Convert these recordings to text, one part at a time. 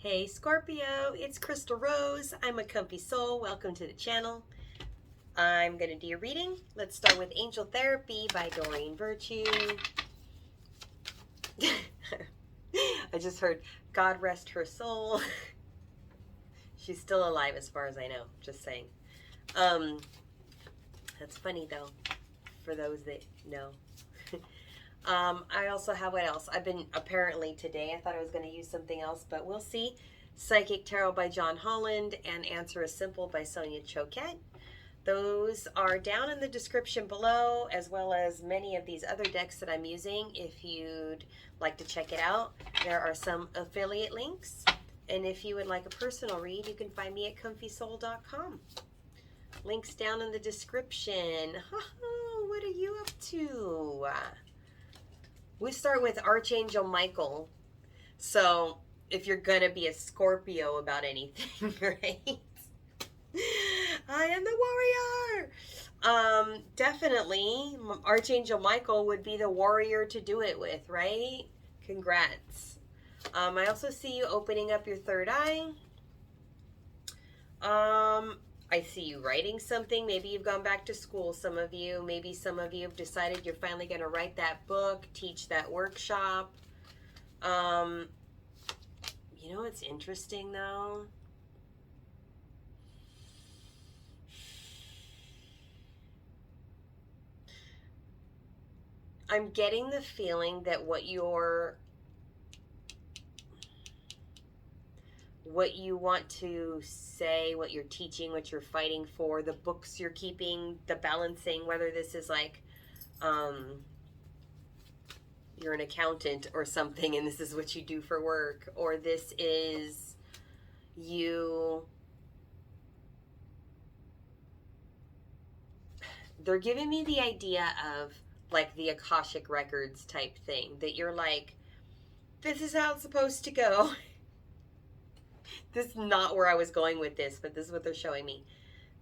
Hey Scorpio, it's Crystal Rose. I'm a comfy soul. Welcome to the channel. I'm going to do your reading. Let's start with Angel Therapy by Doreen Virtue. I just heard, God rest her soul. She's still alive as far as I know, just saying. That's funny though, for those that know. I also have, what else? I've been, apparently today, I thought I was going to use something else, but we'll see. Psychic Tarot by John Holland and Answer is Simple by Sonia Choquette. Those are down in the description below, as well as many of these other decks that I'm using. If you'd like to check it out, there are some affiliate links. And if you would like a personal read, you can find me at comfysoul.com. Links down in the description. What are you up to? We start with Archangel Michael. So, if you're going to be a Scorpio about anything, right? I am the warrior! Definitely, Archangel Michael would be the warrior to do it with, right? Congrats. I also see you opening up your third eye. I see you writing something. Maybe you've gone back to school, some of you. Maybe some of you have decided you're finally going to write that book, teach that workshop. You know what's interesting, though? I'm getting the feeling that what you want to say, what you're teaching, what you're fighting for, the books you're keeping, the balancing, whether this is like you're an accountant or something and this is what you do for work, or this is they're giving me the idea of like the Akashic Records type thing, that you're like, this is how it's supposed to go. This is not where I was going with this, but this is what they're showing me.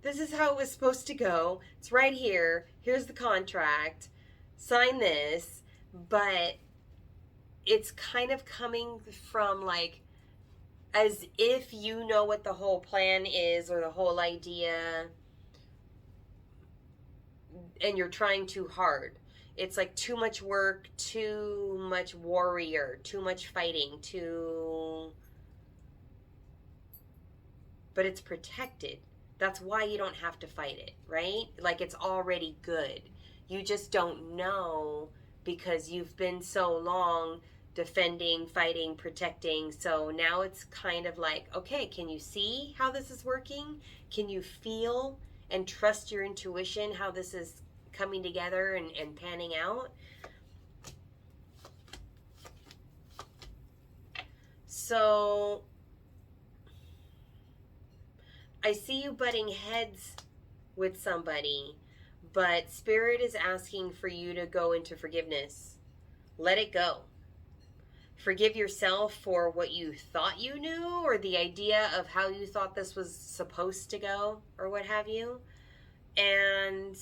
This is how it was supposed to go. It's right here. Here's the contract. Sign this. But it's kind of coming from like, as if you know what the whole plan is or the whole idea, and you're trying too hard. It's like too much work, too much warrior, too much fighting, but it's protected. That's why you don't have to fight it, right? Like it's already good. You just don't know because you've been so long defending, fighting, protecting. So now it's kind of like, okay, can you see how this is working? Can you feel and trust your intuition, how this is coming together and panning out? So I see you butting heads with somebody, but Spirit is asking for you to go into forgiveness. Let it go. Forgive yourself for what you thought you knew, or the idea of how you thought this was supposed to go, or what have you. And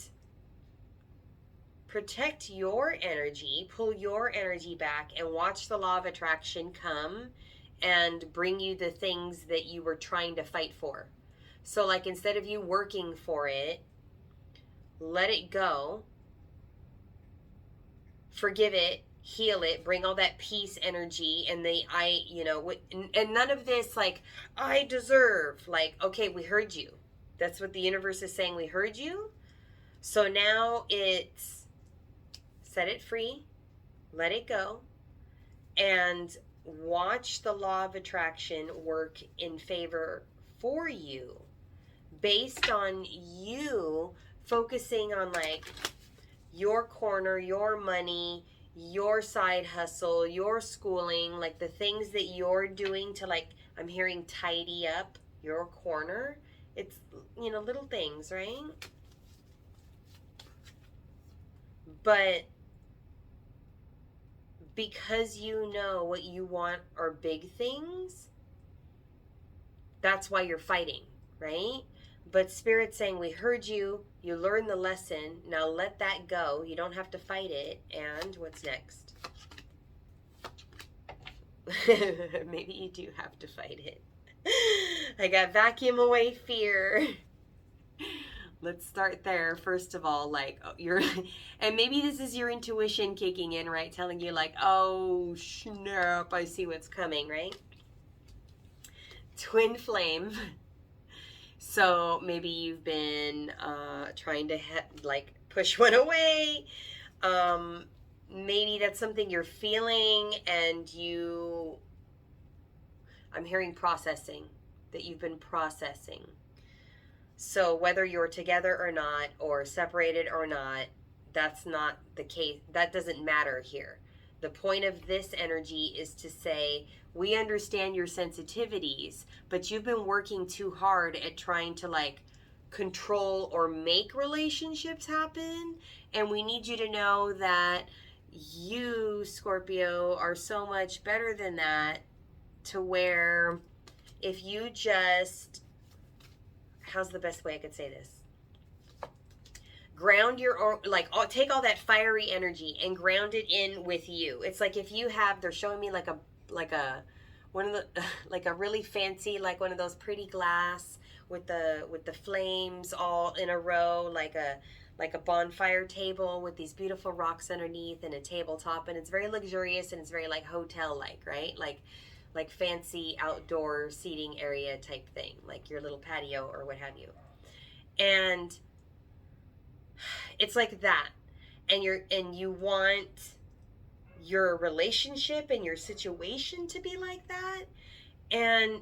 protect your energy, pull your energy back, and watch the law of attraction come and bring you the things that you were trying to fight for. So like, instead of you working for it, let it go, forgive it, heal it, bring all that peace energy, and and none of this like, I deserve, like, okay, we heard you. That's what the universe is saying, we heard you. So now it's set it free, let it go, and watch the law of attraction work in favor for you, based on you focusing on like your corner, your money, your side hustle, your schooling, like the things that you're doing to, like, I'm hearing tidy up your corner. It's, little things, right? But because you know what you want are big things, that's why you're fighting, right? But Spirit's saying, we heard you, you learned the lesson, now let that go. You don't have to fight it. And what's next? Maybe you do have to fight it. I got vacuum away fear. Let's start there. First of all, like and maybe this is your intuition kicking in, right? Telling you like, oh snap, I see what's coming, right? Twin flame. So maybe you've been trying to like push one away. Maybe that's something you're feeling, and I'm hearing processing, that you've been processing. So whether you're together or not, or separated or not, that's not the case. That doesn't matter here. The point of this energy is to say, we understand your sensitivities, but you've been working too hard at trying to like control or make relationships happen. And we need you to know that you, Scorpio, are so much better than that, to where if you just, how's the best way I could say this? Ground your own, like, take all that fiery energy and ground it in with you. It's like if you have, they're showing me like a one of the like a really fancy, like one of those pretty glass with the flames all in a row, like a bonfire table with these beautiful rocks underneath and a tabletop, and it's very luxurious and it's very like hotel like, right? Like fancy outdoor seating area type thing, like your little patio or what have you. And it's like that. And you want your relationship and your situation to be like that. And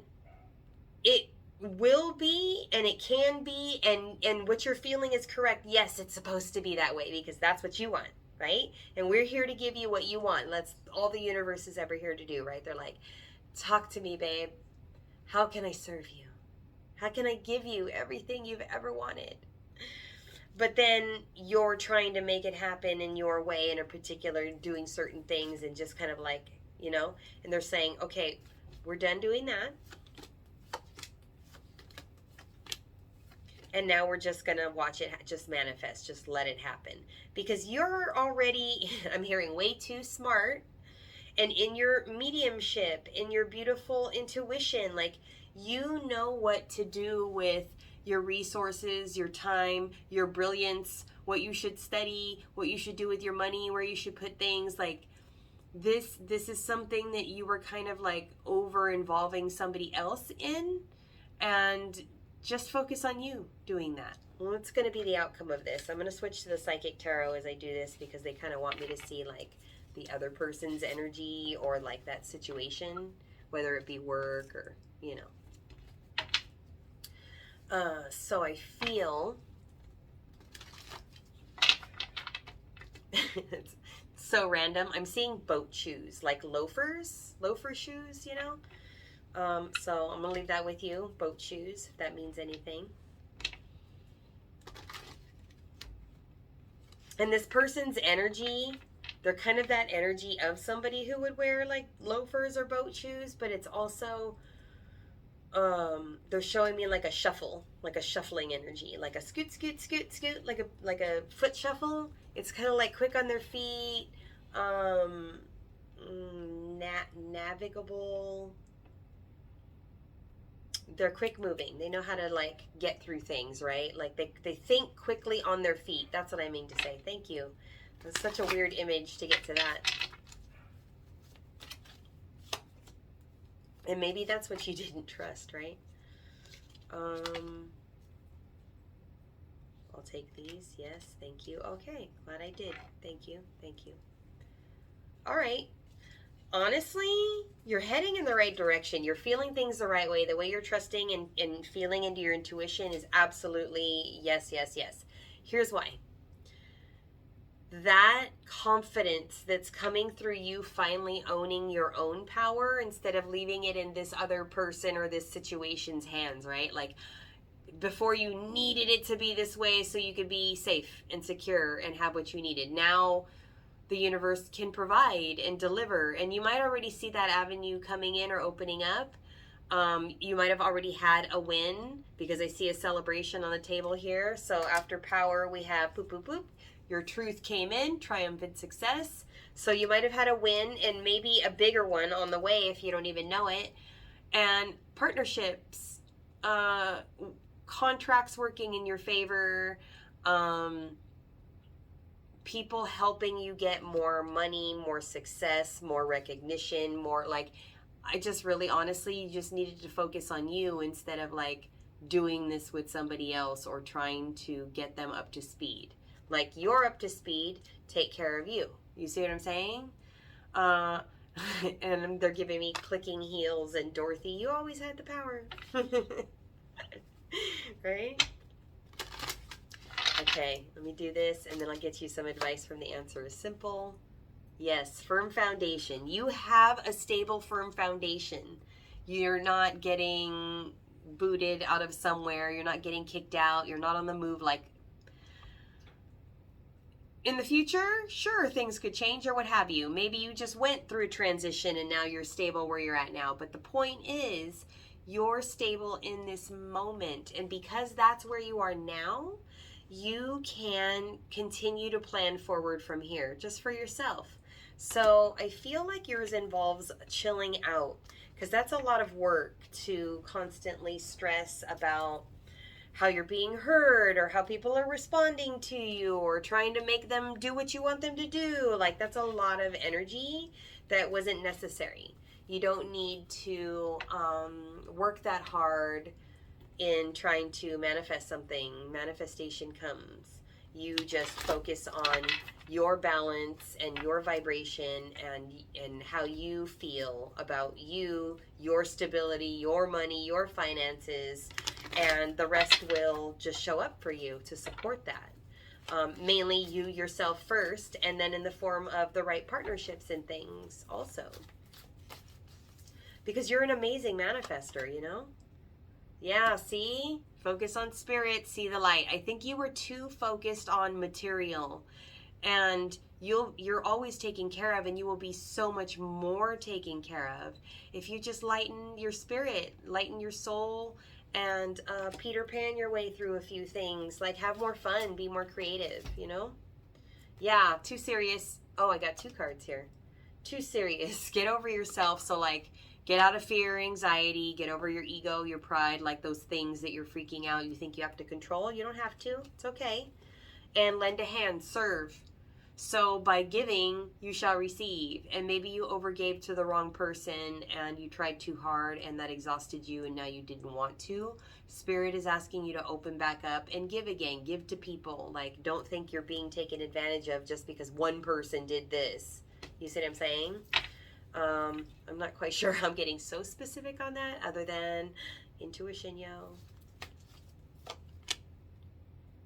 it will be, and it can be, and what you're feeling is correct. Yes, it's supposed to be that way because that's what you want, right? And we're here to give you what you want. That's all the universe is ever here to do, right? They're like, talk to me, babe. How can I serve you? How can I give you everything you've ever wanted? But then you're trying to make it happen in your way, in a particular, doing certain things, and just kind of like, and they're saying, okay, we're done doing that. And now we're just going to watch it just manifest, just let it happen. Because you're already, I'm hearing, way too smart. And in your mediumship, in your beautiful intuition, like, you know what to do with your resources, your time, your brilliance, what you should study, what you should do with your money, where you should put things. Like, this is something that you were kind of like over involving somebody else in, and just focus on you doing that. What's going to be the outcome of this? I'm going to switch to the Psychic Tarot as I do this, because they kind of want me to see like the other person's energy, or like that situation, whether it be work or, so I feel it's so random. I'm seeing boat shoes, like loafer shoes, so I'm gonna leave that with you, boat shoes, if that means anything. And this person's energy, they're kind of that energy of somebody who would wear like loafers or boat shoes, but it's also, they're showing me like a shuffling energy, like a scoot, scoot, scoot, scoot, like a foot shuffle. It's kind of like quick on their feet, navigable. They're quick moving. They know how to like get through things, right? Like they think quickly on their feet. That's what I mean to say. Thank you. That's such a weird image to get to that. And maybe that's what you didn't trust, right? I'll take these. Yes, thank you. Okay, glad I did. Thank you. Thank you. All right. Honestly, you're heading in the right direction. You're feeling things the right way. The way you're trusting and feeling into your intuition is absolutely yes, yes, yes. Here's why. That confidence that's coming through you finally owning your own power instead of leaving it in this other person or this situation's hands, right? Like, before you needed it to be this way so you could be safe and secure and have what you needed. Now the universe can provide and deliver, and you might already see that avenue coming in or opening up. You might have already had a win, because I see a celebration on the table here. So after power, we have poop, poop, poop. Your truth came in, triumphant success. So you might have had a win and maybe a bigger one on the way if you don't even know it. And partnerships, contracts working in your favor, people helping you get more money, more success, more recognition, more like, I just really honestly, you just needed to focus on you instead of like doing this with somebody else or trying to get them up to speed. Like, you're up to speed, take care of you. You see what I'm saying? And they're giving me clicking heels and Dorothy, you always had the power. Right? Okay, let me do this and then I'll get you some advice from The Answer is Simple. Yes, firm foundation. You have a stable, firm foundation. You're not getting booted out of somewhere. You're not getting kicked out. You're not on the move. Like, in the future, sure, things could change or what have you. Maybe you just went through a transition and now you're stable where you're at now. But the point is, you're stable in this moment. And because that's where you are now, you can continue to plan forward from here, just for yourself. So I feel like yours involves chilling out, because that's a lot of work to constantly stress about how you're being heard or how people are responding to you or trying to make them do what you want them to do. Like, that's a lot of energy that wasn't necessary. You don't need to work that hard in trying to manifest something. Manifestation comes. You just focus on your balance and your vibration and how you feel about you, your stability, your money, your finances, and the rest will just show up for you to support that. Mainly you yourself first, and then in the form of the right partnerships and things also. Because you're an amazing manifester, you know? Yeah, see? Focus on spirit, see the light. I think you were too focused on material, and you're always taken care of, and you will be so much more taken care of if you just lighten your spirit, lighten your soul, and Peter Pan your way through a few things. Like, have more fun, be more creative, you know? Yeah, too serious. Oh, I got 2 cards here. Too serious. Get over yourself. So, like, get out of fear, anxiety, get over your ego, your pride, like those things that you're freaking out, you think you have to control. You don't have to. It's okay. And lend a hand, serve. So by giving, you shall receive. And maybe you overgave to the wrong person and you tried too hard and that exhausted you and now you didn't want to. Spirit is asking you to open back up and give again. Give to people. Like, don't think you're being taken advantage of just because one person did this. You see what I'm saying? I'm not quite sure how I'm getting so specific on that other than intuition, yo.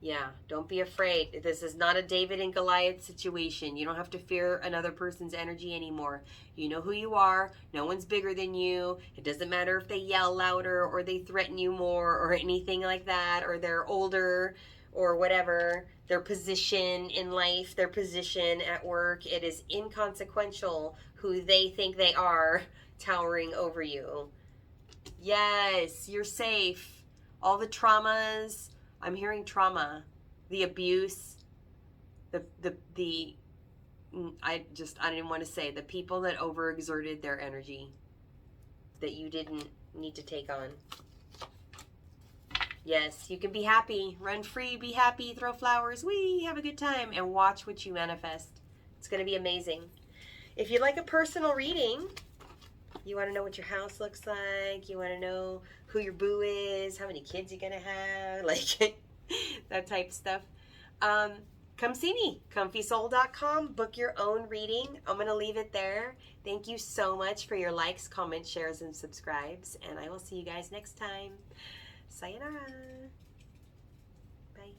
Yeah, don't be afraid. This is not a David and Goliath situation. You don't have to fear another person's energy anymore. You know who you are. No one's bigger than you. It doesn't matter if they yell louder or they threaten you more or anything like that, or they're older or whatever. Their position in life, their position at work, it is inconsequential who they think they are towering over you. Yes, you're safe. All the traumas, I'm hearing trauma, the abuse, I didn't want to say, the people that overexerted their energy that you didn't need to take on. Yes, you can be happy, run free, be happy, throw flowers, wee, have a good time, and watch what you manifest. It's going to be amazing. If you'd like a personal reading, you want to know what your house looks like, you want to know who your boo is, how many kids you're going to have, like that type of stuff, come see me, comfysoul.com, book your own reading. I'm going to leave it there. Thank you so much for your likes, comments, shares, and subscribes, and I will see you guys next time. Sayonara. Bye.